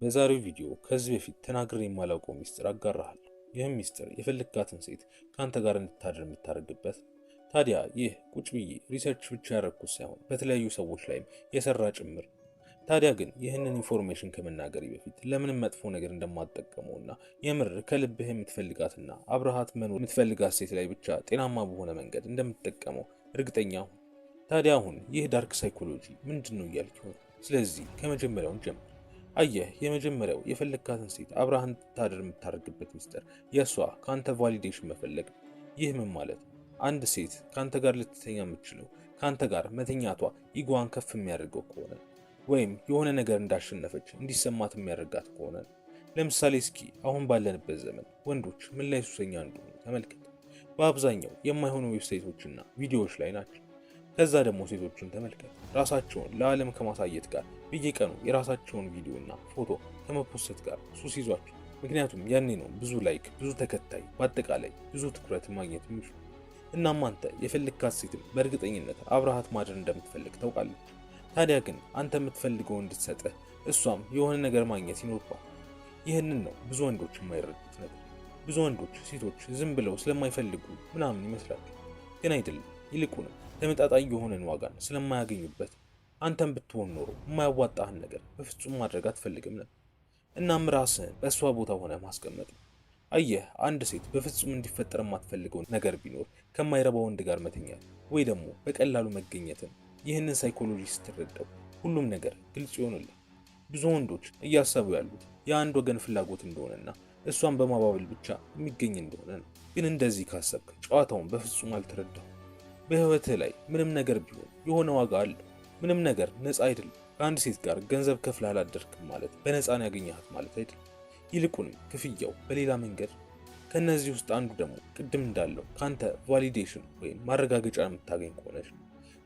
በዛሬው ቪዲዮ ከዚህ በፊት ተናግሬ የማላውቀው ሚስጥር አጋራሃለሁ። ይህም ሚስጥር የፈለግካትን ሴት ካንተ ጋር እንድታድር የምታደርግበት። ታዲያ ይህ ቁጭ ብዬ ሪሰርች ብቻ ያደረኩት ሳይሆን በተለያዩ ሰዎች ላይም የሰራ ጭምር። ታዲያ ግን ይህንን ኢንፎርሜሽን ከመናገሬ በፊት ለምንም መጥፎ ነገር እንደማትጠቀመውና የምር ከልብህ የምትፈልጋትና አብረሃት መኖር የምትፈልጋት ሴት ላይ ብቻ ጤናማ በሆነ መንገድ እንደምትጠቀመው እርግጠኛ ሁን። ታዲያ አሁን ይህ ዳርክ ሳይኮሎጂ ምንድነው እያልክ ይሆን? ስለዚህ ከመጀመሪያውን ጀምር። አየህ፣ የመጀመሪያው የፈለግካትን ሴት አብረሃን እንድታድር የምታደርግበት ሚስጥር የእሷ ካንተ ቫሊዴሽን መፈለግ። ይህ ምን ማለት ነው? አንድ ሴት ካንተ ጋር ልትተኛ የምትችለው ካንተ ጋር መተኛቷ ኢጓን ከፍ የሚያደርገው ከሆነ ወይም የሆነ ነገር እንዳሸነፈች እንዲሰማት የሚያደርጋት ከሆነ። ለምሳሌ እስኪ አሁን ባለንበት ዘመን ወንዶች ምን ላይ ሱሰኛ እንደሆኑ ተመልከት። በአብዛኛው የማይሆኑ ዌብሳይቶችና ቪዲዮዎች ላይ ናቸው። ከዛ ደግሞ ሴቶችን ተመልከት። ራሳቸውን ለዓለም ከማሳየት ጋር በየቀኑ የራሳቸውን ቪዲዮና ፎቶ ከመፖሰት ጋር ሱስ ይዟቸው። ምክንያቱም ያኔ ነው ብዙ ላይክ፣ ብዙ ተከታይ፣ በአጠቃላይ ብዙ ትኩረት ማግኘት የሚችሉ። እናም አንተ የፈለግካት ሴትም በእርግጠኝነት አብረሃት ማድረግ እንደምትፈልግ ታውቃለች። ታዲያ ግን አንተ የምትፈልገው እንድትሰጥህ እሷም የሆነ ነገር ማግኘት ይኖርባል። ይህንን ነው ብዙ ወንዶች የማይረዱት ነገር። ብዙ ወንዶች ሴቶች ዝም ብለው ስለማይፈልጉ ምናምን ይመስላል፣ ግን አይደለም። ይልቁንም ተመጣጣኝ የሆነን ዋጋን ስለማያገኙበት አንተም ብትሆን ኖሮ የማያዋጣህን ነገር በፍጹም ማድረግ አትፈልግም ነበር። እናም ራስህን በእሷ ቦታ ሆነ ማስቀመጥ ነው። አየህ፣ አንድ ሴት በፍጹም እንዲፈጠር የማትፈልገው ነገር ቢኖር ከማይረባ ወንድ ጋር መተኛት ወይ ደግሞ በቀላሉ መገኘትን። ይህንን ሳይኮሎጂ ስትረዳው ሁሉም ነገር ግልጽ ይሆንልህ። ብዙ ወንዶች እያሰቡ ያሉት የአንድ ወገን ፍላጎት እንደሆነና እሷን በማባበል ብቻ የሚገኝ እንደሆነ ነው። ግን እንደዚህ ካሰብክ ጨዋታውን በፍጹም አልተረዳም። በህይወትህ ላይ ምንም ነገር ቢሆን የሆነ ዋጋ አለው። ምንም ነገር ነፃ አይደለም። ከአንድ ሴት ጋር ገንዘብ ከፍለህ አላደርክም ማለት በነፃ ነው ያገኘሃት ማለት አይደለም። ይልቁንም ክፍያው በሌላ መንገድ። ከነዚህ ውስጥ አንዱ ደግሞ ቅድም እንዳለው ካንተ ቫሊዴሽን ወይም ማረጋገጫ የምታገኝ ከሆነች።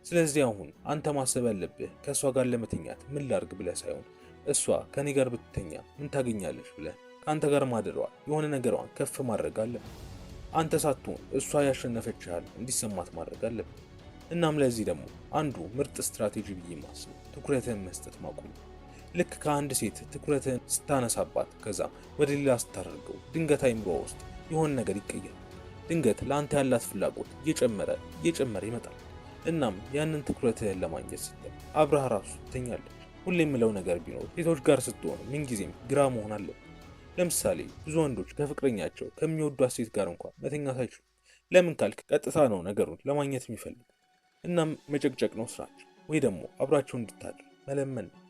ስለዚህ አሁን አንተ ማሰብ ያለብህ ከእሷ ጋር ለመተኛት ምን ላርግ ብለህ ሳይሆን እሷ ከኔ ጋር ብትተኛ ምን ታገኛለች ብለህ ከአንተ ጋር ማደሯ የሆነ ነገሯን ከፍ ማድረግ አለብህ። አንተ ሳትሆን እሷ ያሸነፈች ያህል እንዲሰማት ማድረግ አለብህ። እናም ለዚህ ደግሞ አንዱ ምርጥ ስትራቴጂ ብዬ ማስበው ትኩረትህን መስጠት ማቆም። ልክ ከአንድ ሴት ትኩረትህን ስታነሳባት ከዛም ወደ ሌላ ስታደርገው ድንገት አይምሮዋ ውስጥ የሆነ ነገር ይቀየራል። ድንገት ለአንተ ያላት ፍላጎት እየጨመረ ይመጣል። እናም ያንን ትኩረትህን ለማግኘት ስትል አብረህ ራሱ ትተኛለች። ሁሌ የምለው ነገር ቢኖር ሴቶች ጋር ስትሆን ምንጊዜም ግራ መሆን አለብህ። ለምሳሌ ብዙ ወንዶች ከፍቅረኛቸው ከሚወዷት ሴት ጋር እንኳን መተኛት አይችሉም። ለምን ካልክ ቀጥታ ነው ነገሩን ለማግኘት የሚፈልጉ። እናም መጨቅጨቅ ነው ስራቸው፣ ወይ ደግሞ አብራቸው እንድታድር መለመን ነው።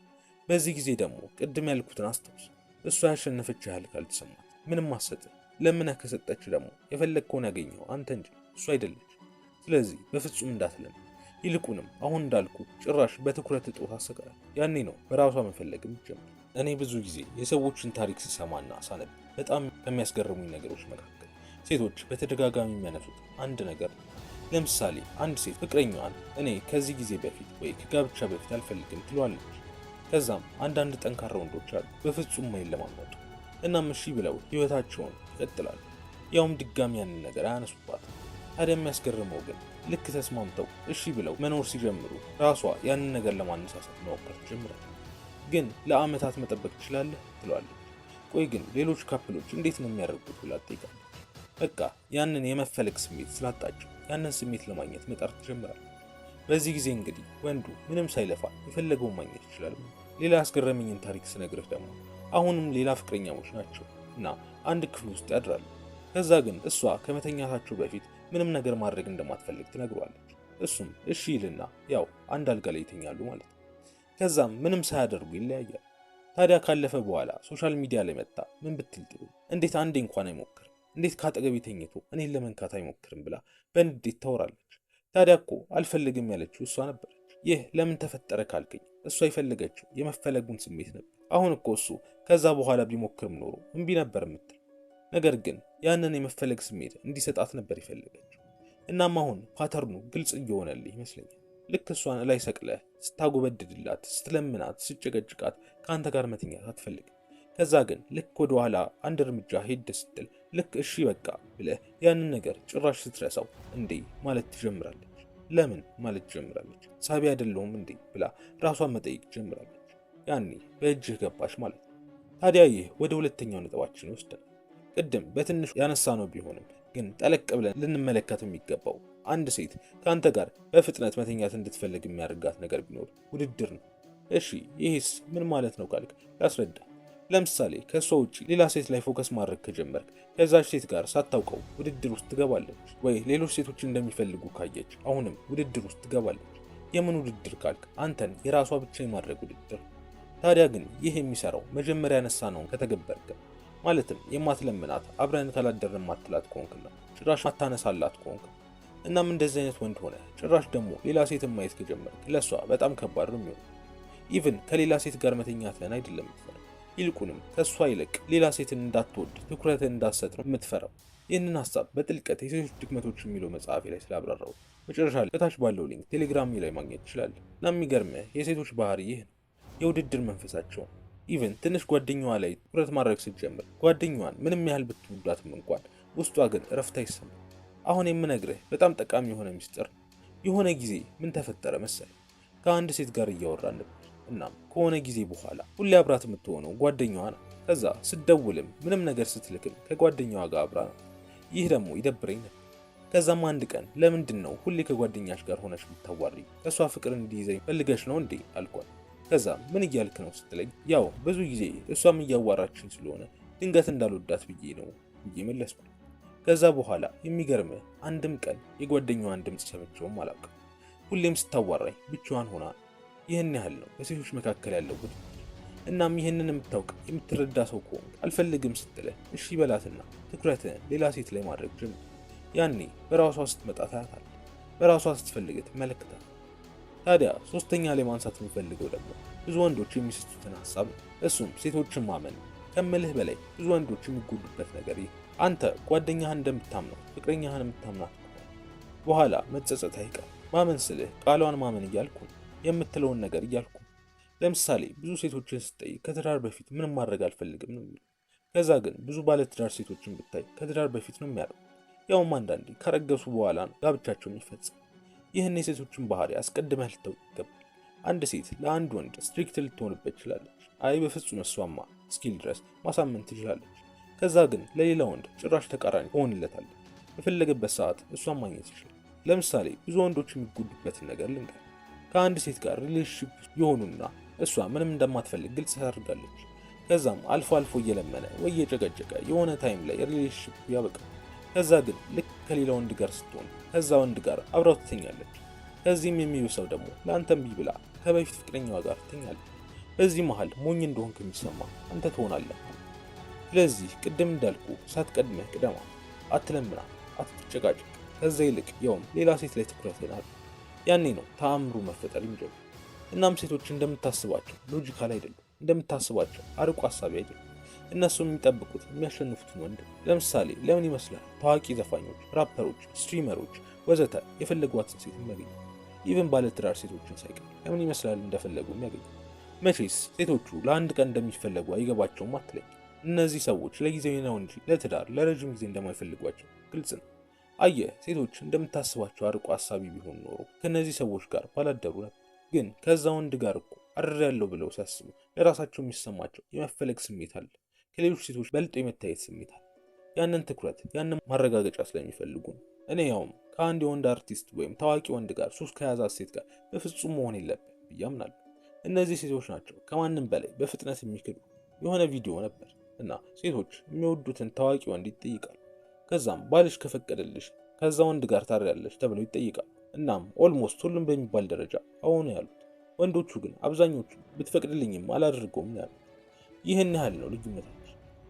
በዚህ ጊዜ ደግሞ ቅድም ያልኩትን አስታውስ። እሷ ያሸነፈች ያህል ካልተሰማት ምንም አትሰጥም። ለምነህ ከሰጠች ደግሞ የፈለግከውን ያገኘው አንተ እንጂ እሱ አይደለች። ስለዚህ በፍጹም እንዳትለምን። ይልቁንም አሁን እንዳልኩ ጭራሽ በትኩረት እጦት አሰቃል። ያኔ ነው በራሷ መፈለግ የምትጀምር። እኔ ብዙ ጊዜ የሰዎችን ታሪክ ስሰማና ሳነብ በጣም ከሚያስገርሙኝ ነገሮች መካከል ሴቶች በተደጋጋሚ የሚያነሱት አንድ ነገር ነው። ለምሳሌ አንድ ሴት ፍቅረኛዋን እኔ ከዚህ ጊዜ በፊት ወይ ከጋብቻ በፊት አልፈልግም ትሏለች። ከዛም አንዳንድ ጠንካራ ወንዶች አሉ በፍጹም ማይለማመጡ። እናም እሺ ብለው ህይወታቸውን ይቀጥላሉ። ያውም ድጋሚ ያንን ነገር አያነሱባትም። ታዲያ የሚያስገርመው ግን ልክ ተስማምተው እሺ ብለው መኖር ሲጀምሩ ራሷ ያንን ነገር ለማነሳሳት መሞከር ትጀምራለች። ግን ለአመታት መጠበቅ ትችላለህ ትሏለች። ቆይ ግን ሌሎች ካፕሎች እንዴት ነው የሚያደርጉት ብላ ትጠይቃለች። በቃ ያንን የመፈለግ ስሜት ስላጣቸው ያንን ስሜት ለማግኘት መጣር ትጀምራለች። በዚህ ጊዜ እንግዲህ ወንዱ ምንም ሳይለፋ የፈለገውን ማግኘት ይችላል። ሌላ ያስገረመኝን ታሪክ ስነግርህ ደግሞ አሁንም ሌላ ፍቅረኛሞች ናቸው እና አንድ ክፍል ውስጥ ያድራሉ። ከዛ ግን እሷ ከመተኛታቸው በፊት ምንም ነገር ማድረግ እንደማትፈልግ ትነግሯለች። እሱም እሺ ይልና ያው አንድ አልጋ ላይ ይተኛሉ ማለት ነው። ከዛም ምንም ሳያደርጉ ይለያያሉ። ታዲያ ካለፈ በኋላ ሶሻል ሚዲያ ላይ መጣ ምን ብትል ጥሩ፣ እንዴት አንዴ እንኳን አይሞክርም? እንዴት ካጠገቤ ተኝቶ እኔን ለመንካት አይሞክርም ብላ በንዴት ታወራለች። ታዲያ እኮ አልፈልግም ያለችው እሷ ነበረች። ይህ ለምን ተፈጠረ ካልከኝ እሷ የፈለገችው የመፈለጉን ስሜት ነበር። አሁን እኮ እሱ ከዛ በኋላ ቢሞክርም ኖሮ እምቢ ነበር የምትል። ነገር ግን ያንን የመፈለግ ስሜት እንዲሰጣት ነበር የፈለገችው። እናም አሁን ፓተርኑ ግልጽ እየሆነልህ ይመስለኛል። ልክ እሷን ላይ ሰቅለህ ስታጎበድድላት፣ ስትለምናት፣ ስጨቀጭቃት ከአንተ ጋር መተኛት አትፈልግም። ከዛ ግን ልክ ወደ ኋላ አንድ እርምጃ ሄድ ስትል ልክ እሺ በቃ ብለህ ያንን ነገር ጭራሽ ስትረሳው እንዴ ማለት ትጀምራለች። ለምን ማለት ትጀምራለች። ሳቢ አይደለሁም እንዴ ብላ ራሷን መጠየቅ ትጀምራለች። ያኔ በእጅህ ገባሽ ማለት ነው። ታዲያ ይህ ወደ ሁለተኛው ነጥባችን ይወስደናል። ቅድም በትንሹ ያነሳነው ቢሆንም ግን ጠለቅ ብለን ልንመለከት የሚገባው አንድ ሴት ከአንተ ጋር በፍጥነት መተኛት እንድትፈልግ የሚያደርጋት ነገር ቢኖር ውድድር ነው። እሺ ይህስ ምን ማለት ነው ካልክ ላስረዳ። ለምሳሌ ከእሷ ውጪ ሌላ ሴት ላይ ፎከስ ማድረግ ከጀመርክ ከዛች ሴት ጋር ሳታውቀው ውድድር ውስጥ ትገባለች። ወይ ሌሎች ሴቶች እንደሚፈልጉ ካየች አሁንም ውድድር ውስጥ ትገባለች። የምን ውድድር ካልክ አንተን የራሷ ብቻ የማድረግ ውድድር። ታዲያ ግን ይህ የሚሰራው መጀመሪያ ያነሳነውን ከተገበርከ ማለትም የማትለምናት አብረን ካላደርን ማትላት ከሆንክና ጭራሽ ማታነሳላት ከሆንክ እናም እንደዚህ አይነት ወንድ ሆነ ጭራሽ ደግሞ ሌላ ሴትን ማየት ከጀመርክ ለሷ በጣም ከባድ ነው የሚሆነው። ኢቭን ከሌላ ሴት ጋር መተኛትህን አይደለም የምትፈራው፣ ይልቁንም ከሷ ይልቅ ሌላ ሴትን እንዳትወድ ትኩረትን እንዳትሰጥ ነው የምትፈራው። ይህንን ሀሳብ በጥልቀት የሴቶች ድክመቶች የሚለው መጽሐፌ ላይ ስላብራራው መጨረሻ ላይ ከታች ባለው ሊንክ ቴሌግራም ላይ ማግኘት ትችላለህ። እና የሚገርምህ የሴቶች ባህሪ ይህ ነው፣ የውድድር መንፈሳቸው። ኢቭን ትንሽ ጓደኛዋ ላይ ትኩረት ማድረግ ስትጀምር ጓደኛዋን ምንም ያህል ብትወዳትም እንኳን ውስጧ ግን እረፍት አይሰማም። አሁን የምነግርህ በጣም ጠቃሚ የሆነ ሚስጥር። የሆነ ጊዜ ምን ተፈጠረ መሰለህ? ከአንድ ሴት ጋር እያወራን ነበር። እናም ከሆነ ጊዜ በኋላ ሁሌ አብራት የምትሆነው ጓደኛዋ ነው። ከዛ ስትደውልም ምንም ነገር ስትልክም ከጓደኛዋ ጋር አብራ ነው። ይህ ደግሞ ይደብረኝ ነበር። ከዛም አንድ ቀን ለምንድን ነው ሁሌ ከጓደኛሽ ጋር ሆነሽ የምታዋሪ? ከሷ ፍቅር እንዲይዘኝ ፈልገሽ ነው እንዴ አልኳት። ከዛ ምን እያልክ ነው ስትለኝ ያው ብዙ ጊዜ እሷም እያዋራችኝ ስለሆነ ድንገት እንዳልወዳት ብዬ ነው ብዬ መለስኩ። ከዛ በኋላ የሚገርምህ አንድም ቀን የጓደኛዋን ድምፅ ሰምቼውም አላውቅም። ሁሌም ስታዋራኝ ብቻዋን ሆና። ይህን ያህል ነው በሴቶች መካከል ያለው ጉድ። እናም ይህንን የምታውቅ የምትረዳ ሰው ከሆንክ አልፈልግም ስትልህ እሺ በላትና ትኩረትህን ሌላ ሴት ላይ ማድረግ ጀምር። ያኔ በራሷ ስትመጣ ታያታለህ፣ በራሷ ስትፈልግ ትመለከታለህ። ታዲያ ሶስተኛ ላይ ማንሳት የምፈልገው ደግሞ ብዙ ወንዶች የሚስቱትን ሀሳብ ነው። እሱም ሴቶችን ማመን ከምልህ በላይ ብዙ ወንዶች የሚጎዱበት ነገር ይህ። አንተ ጓደኛህን እንደምታምነው ፍቅረኛህን የምታምናት ከሆነ በኋላ መጸጸት አይቀር። ማመን ስልህ ቃሏን ማመን እያልኩ የምትለውን ነገር እያልኩ። ለምሳሌ ብዙ ሴቶችን ስጠይቅ ከትዳር በፊት ምንም ማድረግ አልፈልግም ነው የሚሉ። ከዛ ግን ብዙ ባለትዳር ሴቶችን ብታይ ከትዳር በፊት ነው የሚያደርጉት። ያውም አንዳንዴ ከረገሱ በኋላ ነው ጋብቻቸው የሚፈጸም። ይህን የሴቶችን ባህሪ አስቀድመህ ልታውቅ ይገባል። አንድ ሴት ለአንድ ወንድ ስትሪክት ልትሆንበት ትችላለች። አይ በፍጹም እሷማ እስኪል ድረስ ማሳመን ትችላለች። ከዛ ግን ለሌላ ወንድ ጭራሽ ተቃራኒ ሆንለታለች። በፈለገበት ሰዓት እሷን ማግኘት ይችላል። ለምሳሌ ብዙ ወንዶች የሚጎዱበትን ነገር ልንገር። ከአንድ ሴት ጋር ሪሌሽንሺፕ የሆኑና እሷ ምንም እንደማትፈልግ ግልጽ ታደርጋለች። ከዛም አልፎ አልፎ እየለመነ ወይ እየጨቀጨቀ የሆነ ታይም ላይ ሪሌሽንሺፕ ያበቃል። ከዛ ግን ልክ ከሌላ ወንድ ጋር ስትሆን ከዛ ወንድ ጋር አብራው ትተኛለች። ከዚህም የሚብሰው ደግሞ ለአንተም ቢብላ ከበፊት ፍቅረኛዋ ጋር ትተኛለች። በዚህ መሃል ሞኝ እንደሆንክ የሚሰማ አንተ ትሆናለህ። ስለዚህ ቅድም እንዳልኩ ሳትቀድመህ ቅደማ፣ አትለምና፣ አትጨቃጭቅ። ከዛ ይልቅ ያውም ሌላ ሴት ላይ ትኩረትህን አድርግ። ያኔ ነው ተአምሩ መፈጠር የሚጀምረው። እናም ሴቶች እንደምታስባቸው ሎጂካል አይደሉም፣ እንደምታስባቸው አርቆ ሀሳቢ አይደሉም። እነሱ የሚጠብቁት የሚያሸንፉትን ወንድ። ለምሳሌ ለምን ይመስላል ታዋቂ ዘፋኞች፣ ራፐሮች፣ ስትሪመሮች ወዘተ የፈለጓትን ሴት የሚያገኙ? ኢቭን ባለትዳር ሴቶችን ሳይቀር ለምን ይመስላል እንደፈለጉ የሚያገኙ? መቼስ ሴቶቹ ለአንድ ቀን እንደሚፈለጉ አይገባቸውም አትለኝ። እነዚህ ሰዎች ለጊዜው ነው እንጂ ለትዳር ለረጅም ጊዜ እንደማይፈልጓቸው ግልጽ ነው። አየህ፣ ሴቶች እንደምታስባቸው አርቆ ሀሳቢ ቢሆን ኖሮ ከነዚህ ሰዎች ጋር ባላደሩ ነበር። ግን ከዛ ወንድ ጋር እኮ አድሬያለሁ ብለው ሲያስቡ ለራሳቸው የሚሰማቸው የመፈለግ ስሜት አለ። ከሌሎች ሴቶች በልጦ የመታየት ስሜት አለ። ያንን ትኩረት ያንን ማረጋገጫ ስለሚፈልጉ ነው። እኔ ያውም ከአንድ የወንድ አርቲስት ወይም ታዋቂ ወንድ ጋር ሱስ ከያዛት ሴት ጋር በፍጹም መሆን የለብን ብዬ አምናለሁ። እነዚህ ሴቶች ናቸው ከማንም በላይ በፍጥነት የሚክዱ። የሆነ ቪዲዮ ነበር እና ሴቶች የሚወዱትን ታዋቂ ወንድ ይጠይቃል። ከዛም ባልሽ ከፈቀደልሽ ከዛ ወንድ ጋር ታሪያለሽ ተብለው ይጠይቃል። እናም ኦልሞስት ሁሉም በሚባል ደረጃ አሁን ያሉት። ወንዶቹ ግን አብዛኞቹ ብትፈቅድልኝም አላደርገውም ያሉት። ይህን ያህል ነው ልዩነታቸው።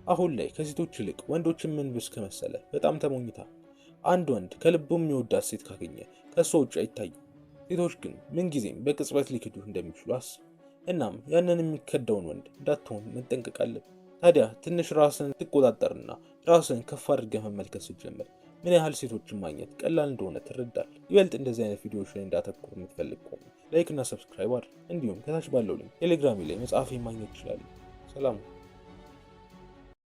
አሁን ላይ ከሴቶች ይልቅ ወንዶችን ምን ብስ ከመሰለ በጣም ተሞኝታ። አንድ ወንድ ከልቡ የሚወዳት ሴት ካገኘ ከሷ ውጭ አይታይም። ሴቶች ግን ምንጊዜም በቅጽበት ሊክዱህ እንደሚችሉ አስብ። እናም ያንን የሚከዳውን ወንድ እንዳትሆን መጠንቀቅ አለብህ። ታዲያ ትንሽ ራስን ትቆጣጠርና ራስን ከፍ አድርገህ መመልከት ስትጀምር ምን ያህል ሴቶችን ማግኘት ቀላል እንደሆነ ትረዳለህ። ይበልጥ እንደዚህ አይነት ቪዲዮዎች ላይ እንዳተኩር የምትፈልግ ከሆነ ላይክ እና ሰብስክራይብ አድርግ። እንዲሁም ከታች ባለው ሊንክ ቴሌግራም ላይ መጽሐፌን ማግኘት ትችላለህ። ሰላም።